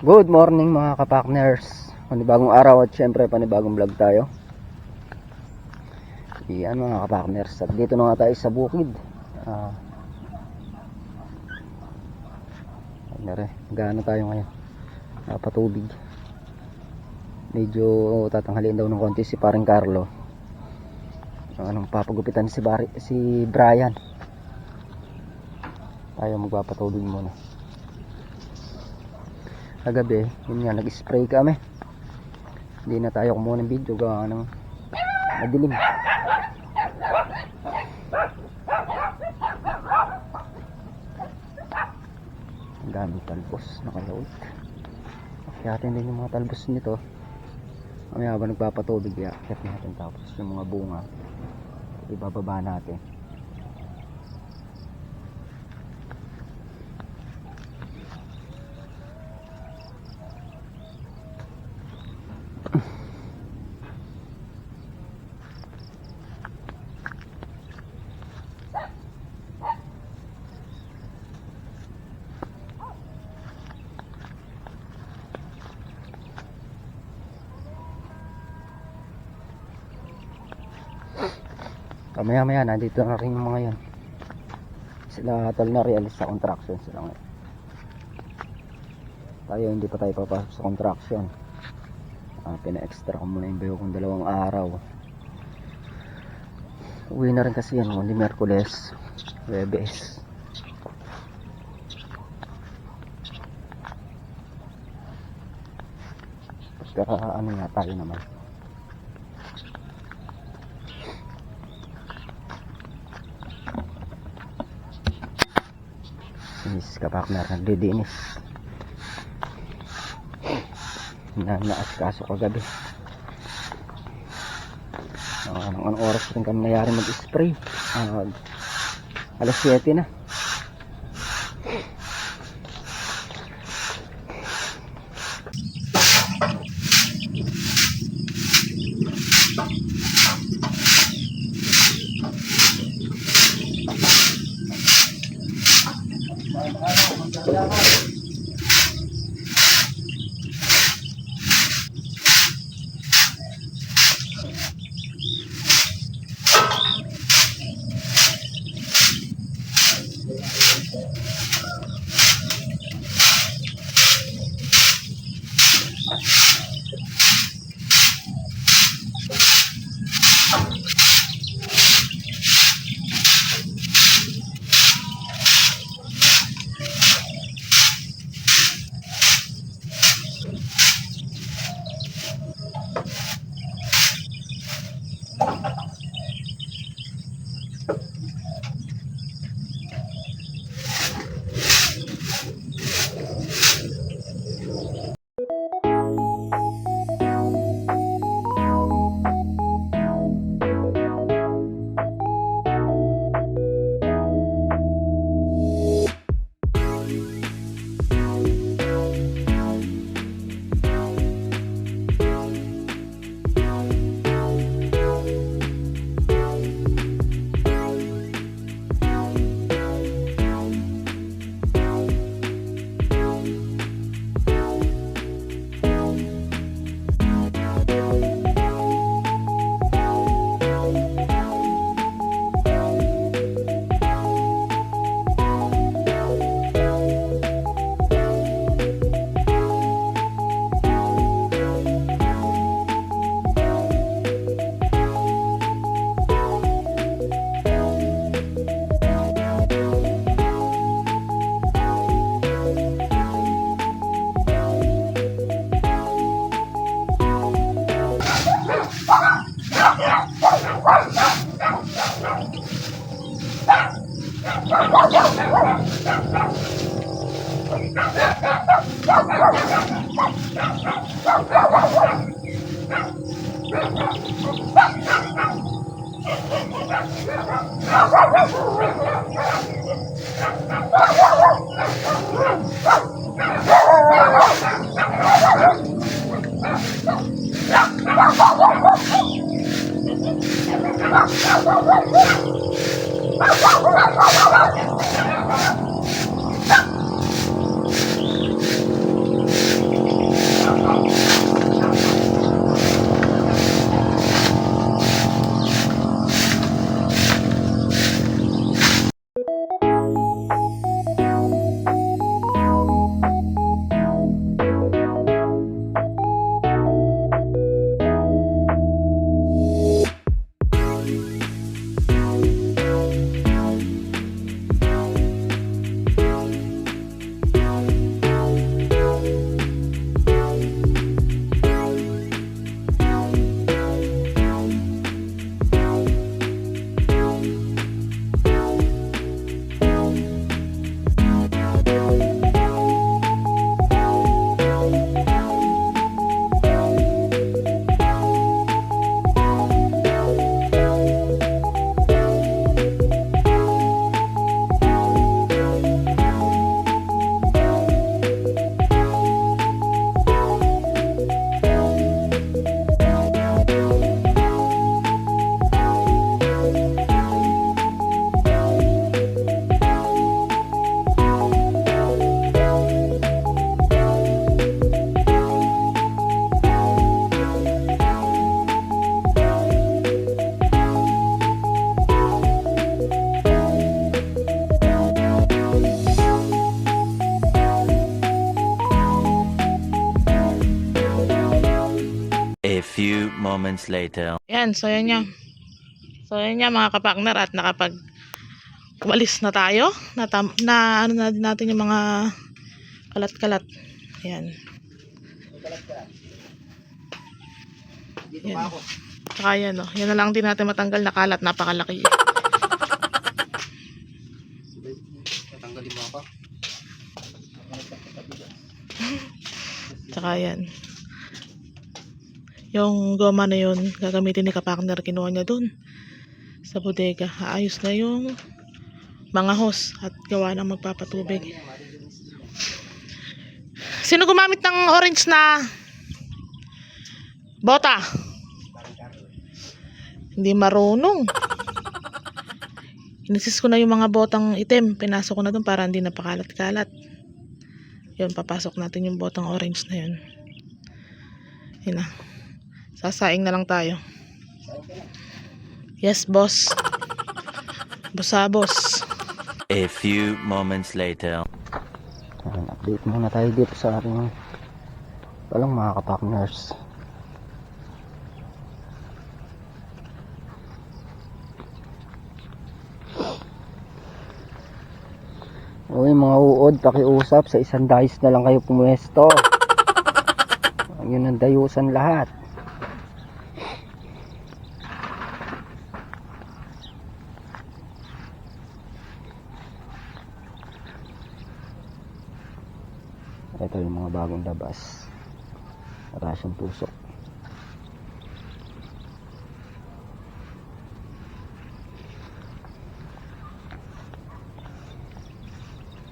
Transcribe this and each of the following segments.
Good morning mga kapartners. Panibagong araw at syempre panibagong vlog tayo. Iyan mga kapartners. At dito na nga tayo sa bukid. Gaano tayo ngayon? Patubig. Medyo tatanghalin daw ng konti si paring Carlo. Anong papagupitan si Brian. Tayo magpapatubig muna. Kagabi, yun nga, nag-spray kami. Hindi na tayo kumuha ng video gawa ng madilim. Ang daming talbos nakalawit. Akyatin din yung mga talbos nito. Mamaya habang nagpapatubig, iakyat natin, tapos yung mga bunga ibababa natin. Maya nandito na rin yung mga yan. Sila tol na realist sa construction sila ngayon. Tayo hindi pa tayo papasok sa construction. Pina-extra ko muna yung bayo kong 2 araw. Uwi na rin kasi yan, hindi Merkules, Webes. Pagka ano nga tayo naman. Sinis kapartner, nagdidinis. Naasikaso kagabi. Anong oras rin kami nayari mag-spray? Alas 7 na. moments later. Yan, so yan niya. So yan niya mga kapakner, at nakapag walis na tayo. Na ano na din natin yung mga kalat-kalat. Yan. Yan. Saka yan, oh. Yan na lang din natin matanggal na kalat. Napakalaki. Tatanggalin mo ako. Saka yan. Yung goma na yun, gagamitin ni kapakner. Kinuha niya dun sa bodega. Aayos na yung mga hose at gawa ng magpapatubig. Sino gumamit ng orange na bota? Hindi marunong. Inisis ko na yung mga botang itim. Pinasok ko na dun para hindi napakalat-kalat. Yun, papasok natin yung botang orange na yun. Yun na. Sasaing na lang tayo. Yes, boss. Boss. A few moments later. Update muna tayo dito sa ating walang mga kapakners. Uy mga uod, pakiusap sa isang dais na lang kayo pumuesto. Yun ang dayusan lahat. Ito yung mga bagong labas. Para siyang tusok.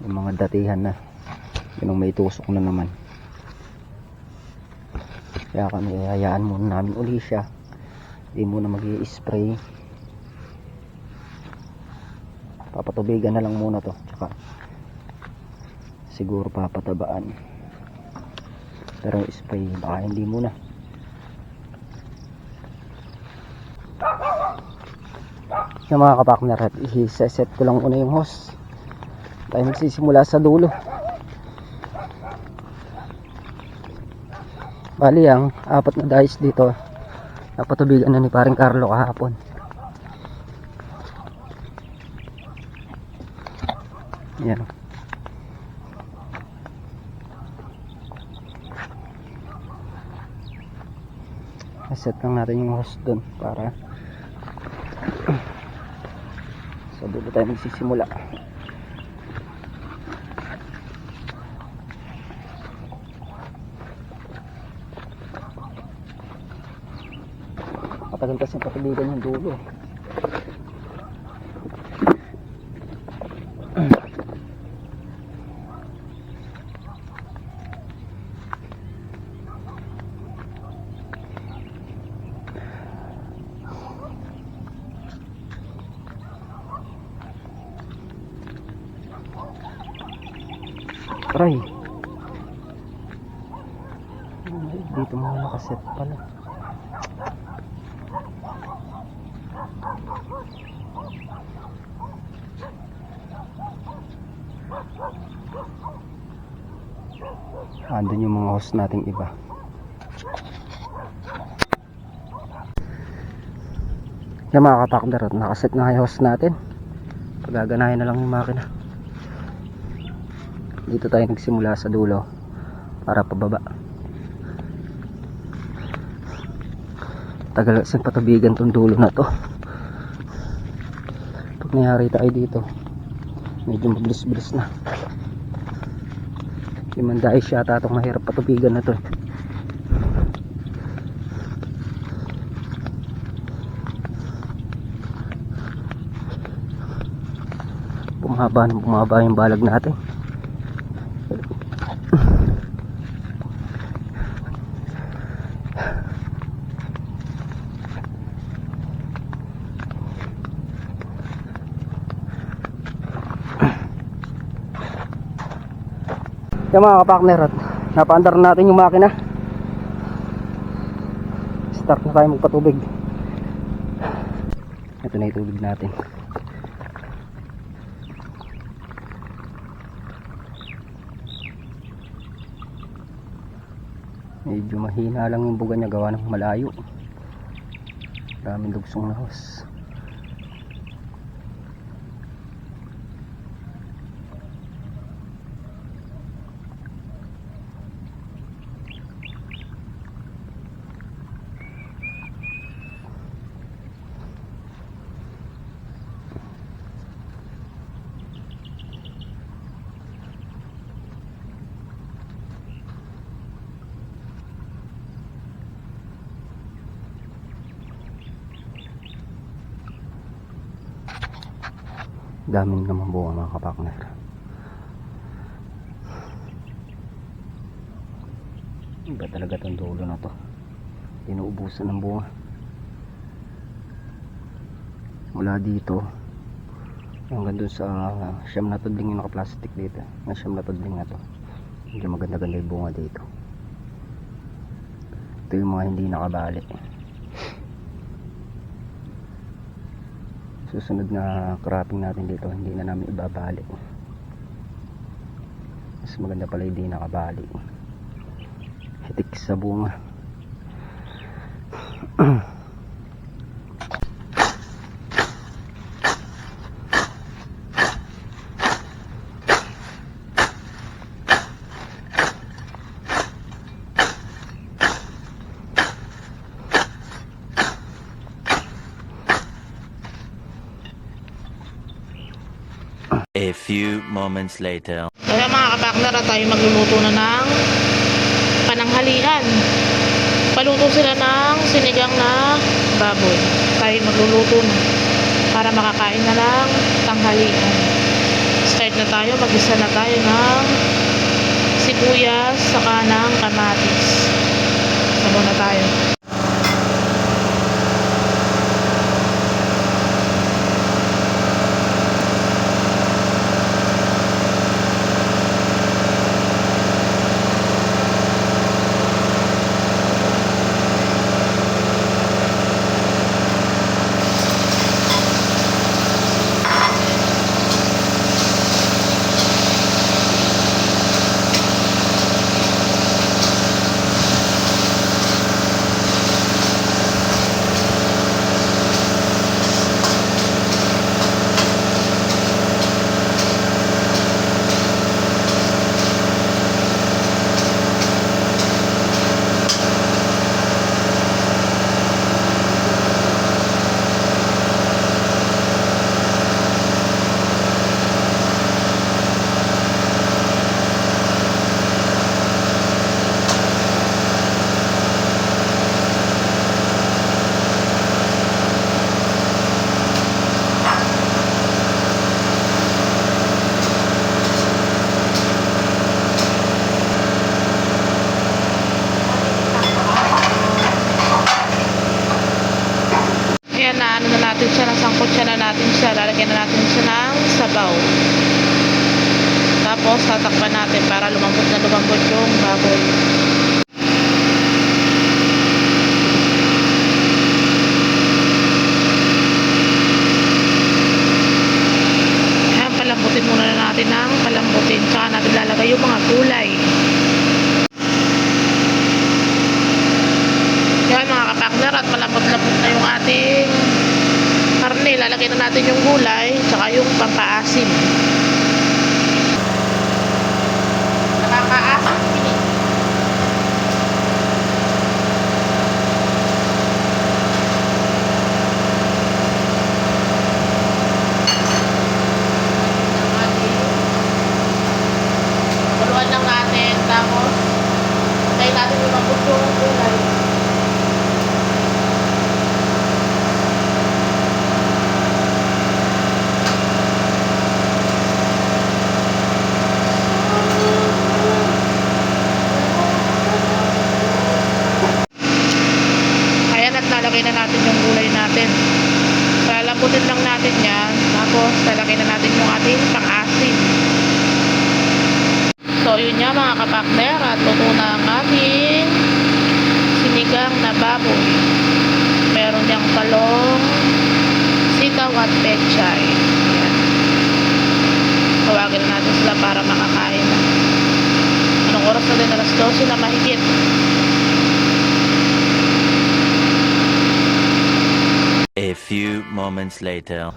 Yung mga datihan na. Yun ang may tusok na naman. Kaya kami hayaan muna namin uli siya. Hindi muna mag-i-spray. Papatubigan na lang muna to. Tsaka siguro papatabaan. Pero spray baka hindi muna. Yung mga kapakner, at i-set ko lang una yung hose. Tayo magsisimula sa dulo. Bali ang 4 na dice dito napatubigan na ni paring Carlo kahapon. Yan. Set lang natin yung hose dun para sa dulo tayo magsisimula. Matagal kasi patubigan yung dulo. Try. Dito mga nakaset pala. Andun yung mga host nating iba. Yung mga kapakder, nakaset na yung host natin. Pagaganahin na lang yung makina. Dito tayo nagsimula sa dulo para pababa. Tagal kasi patubigan tong dulo na to. Pag nangyari tayo dito, medyo mabilis-bilis na. Limandai siya tatong mahirap patubigan na to. Bumaba yung balag natin. Yung mga kapakner, napaandar natin yung makina. Start na tayo magpatubig. Ito na yung tubig natin. Medyo mahina lang yung buga niya, gawa ng malayo. Daming dugsong lahos. Daming naman bunga mga kapakner. Iba talaga itong dulo na to. Inuubusan ng bunga. Mula dito hanggang dun sa siyam na tudling yung naka-plastic dito. Ang siyam na tudling na to. Hindi maganda-ganda yung bunga dito. Ito yung mga hindi nakabali. Susunod na cropping natin dito, hindi na namin ibabali. Mas maganda pala hindi nakabali. Hitik sa bunga. A few moments later. Kaya mga kapakner, tayo magluluto na ng pananghalian. Paluto sila ng sinigang na baboy. Tayo magluluto na para makakain na lang tanghalian. Start na tayo, mag-isa na tayo ng sibuyas saka ng kamatis. Sabaw na tayo. Ayan na, ano na natin siya, nasangkot siya na natin siya, lalagyan na natin siya ng sabaw. Tapos tatakpan natin para lumambot na lumambot yung baboy. Ayan, palambutin muna na natin ng palambutin, tsaka natin lalagay yung mga gulay. Yan mga kapakner, at malambot-lambot na yung ating karne. Lalagay na natin yung gulay tsaka yung pampaasim. Nakakaasim pinig. Baluan lang natin, tapos tayo natin lumambot yung gulay. Lalagay na natin yung gulay natin. Lalambutin lang natin yan. Tapos lalagay na natin yung ating pang-asim. So yun nga mga kapakner, at luto na ang ating sinigang na baboy. Meron niyang talong, sitaw at pechay. Yan. Tawagin na natin sila para makakain na. Anong oras na din? Alas 12 na mahigit. A few moments later.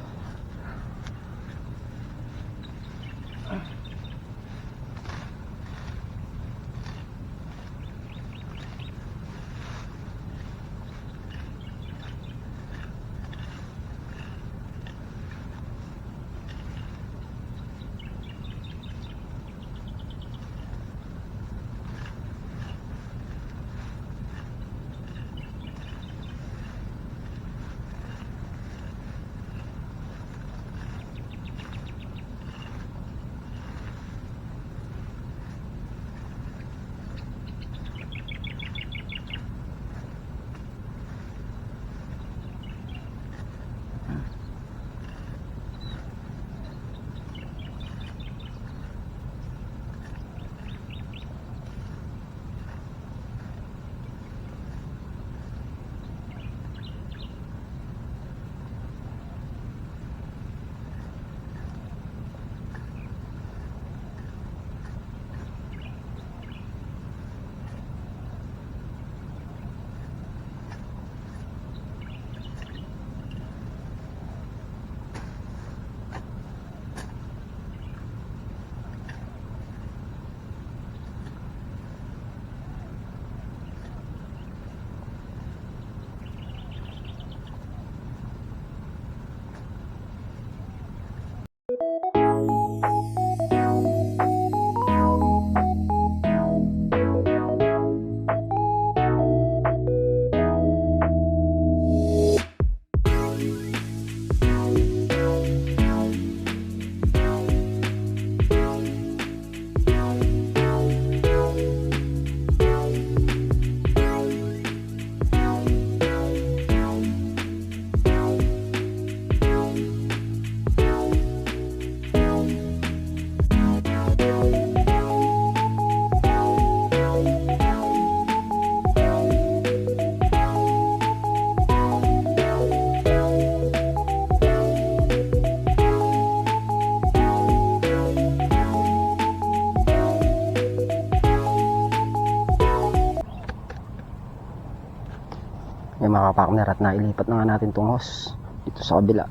Yung mga partner, at nailipat na nga natin tong hose dito sa kabila.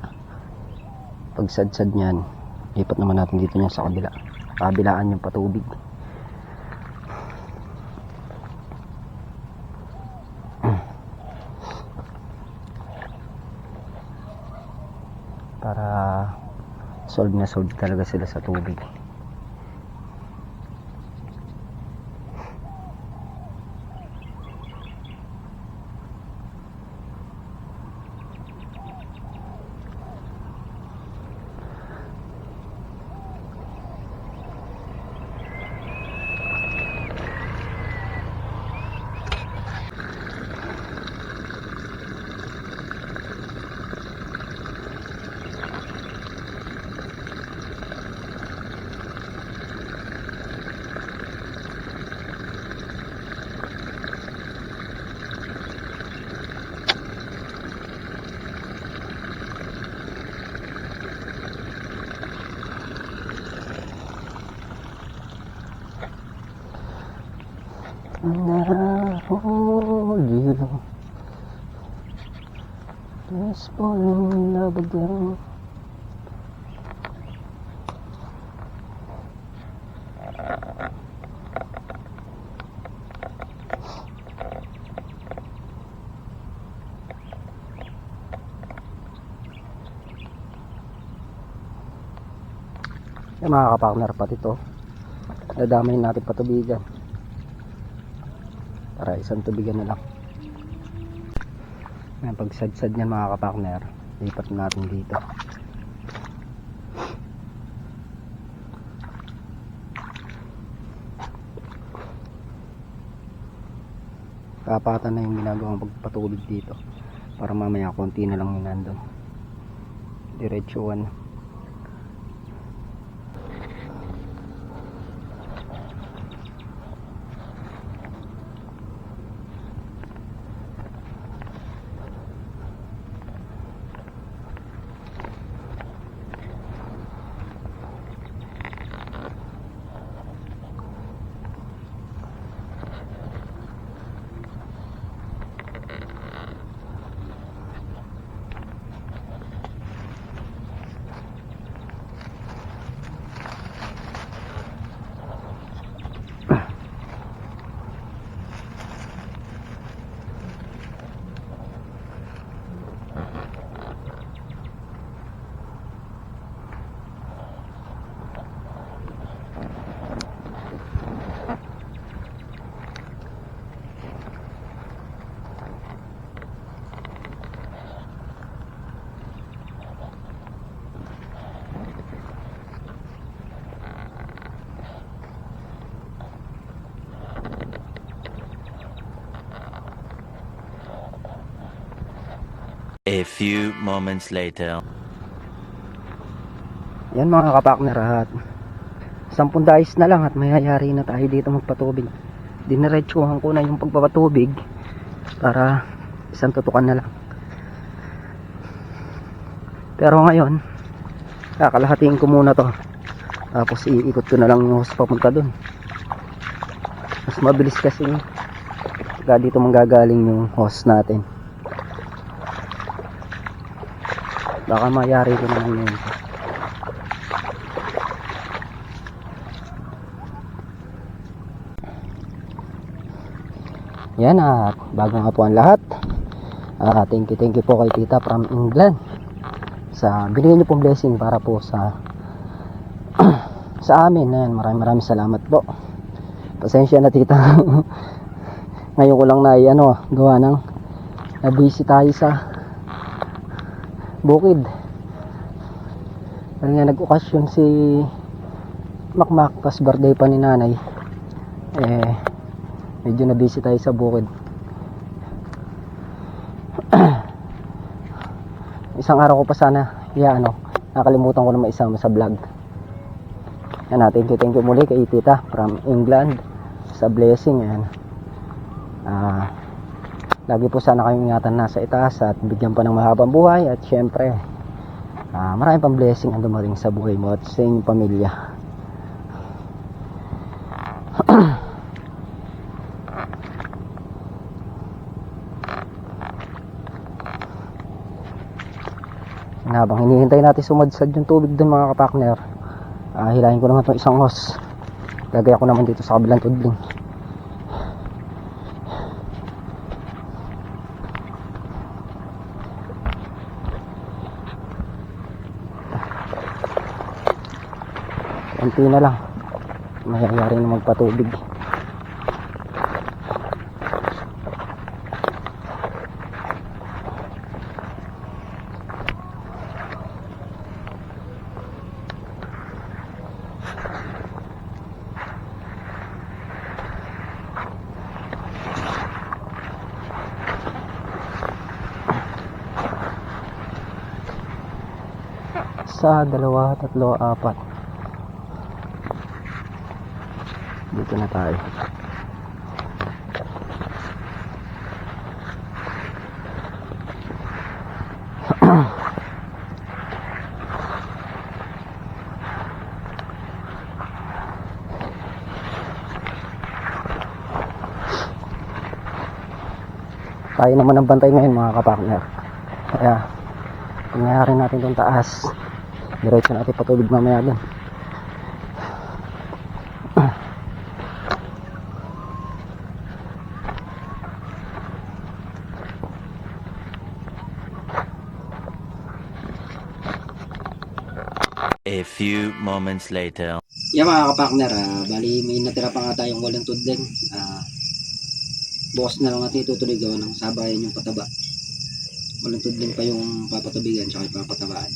Pag sad-sad nyan, lipat naman natin dito niya sa kabila. Kabilaan yung patubig. Para solve na solve talaga sila sa tubig. Nahuli Yes, falling in love again. Yung mga kapartner, pati to dadamay natin patubigan para isang tubigan na lang. Ngayon, pag sad-sad niyan mga kapartner, lipat natin dito. Kapatan na yung ginagawang pagpatubig dito para mamaya konti na lang yung nandun. Diretsuan. A few moments later. Yan mga kapakner, at 10 dais na lang at mayayari na tayo dito magpatubig. Diniretsuhan ko na yung pagpapatubig para isang tutukan na lang. Pero ngayon kakalahatiin ko muna to, tapos iikot ko na lang yung hose papunta dun. Mas mabilis kasi dito manggagaling yung hose natin. Baka mayari ko naman yun. Yan, at bago nga po ang lahat, thank you po kay tita from England sa binigyan niyo pong blessing para po sa sa amin. Ayan, maraming salamat po. Pasensya na tita. Ngayon ko lang na gawa ng busy tayo sa bukid. Dahil nga nag-okasyon si Makmak, pas birthday pa ni nanay, medyo na busy tayo sa bukid. Isang araw ko pa sana nakalimutan ko na maisama sa vlog. Yan, thank you muli kay tita from England sa blessing. Yan, lagi po sana kayong ingatan nasa itaas at bigyan pa ng mahabang buhay, at syempre maraming pang blessing ang dumating sa buhay mo at sa inyong pamilya. Habang hinihintay natin sumadsad yung tubig dun mga kapakner, hilahin ko naman itong isang hose. Lagay ako naman dito sa kabilang tudling. Konti na lang, mayayari na magpatubig. Sa 2, 3, 4 dito na tayo. Tayo naman ang bantay ngayon mga kapakner, kaya pangyayari natin itong taas, diretso natin patubig mamaya dun. A few moments later. Yan mga kapakner, bali may natira pa nga tayong walang tudling. Bukas na lang natin itutuloy gawa ng sabayan yung pataba. Walang tudling pa yung papatubigan tsaka yung papatabaan.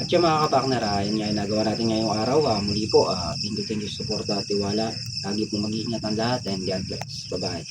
At yung mga kapakner, yun nga yung nagawa natin ngayong araw. Muli po, thank you support at tiwala. Lagi po mag-iingat ang lahat, and God bless. Bye bye.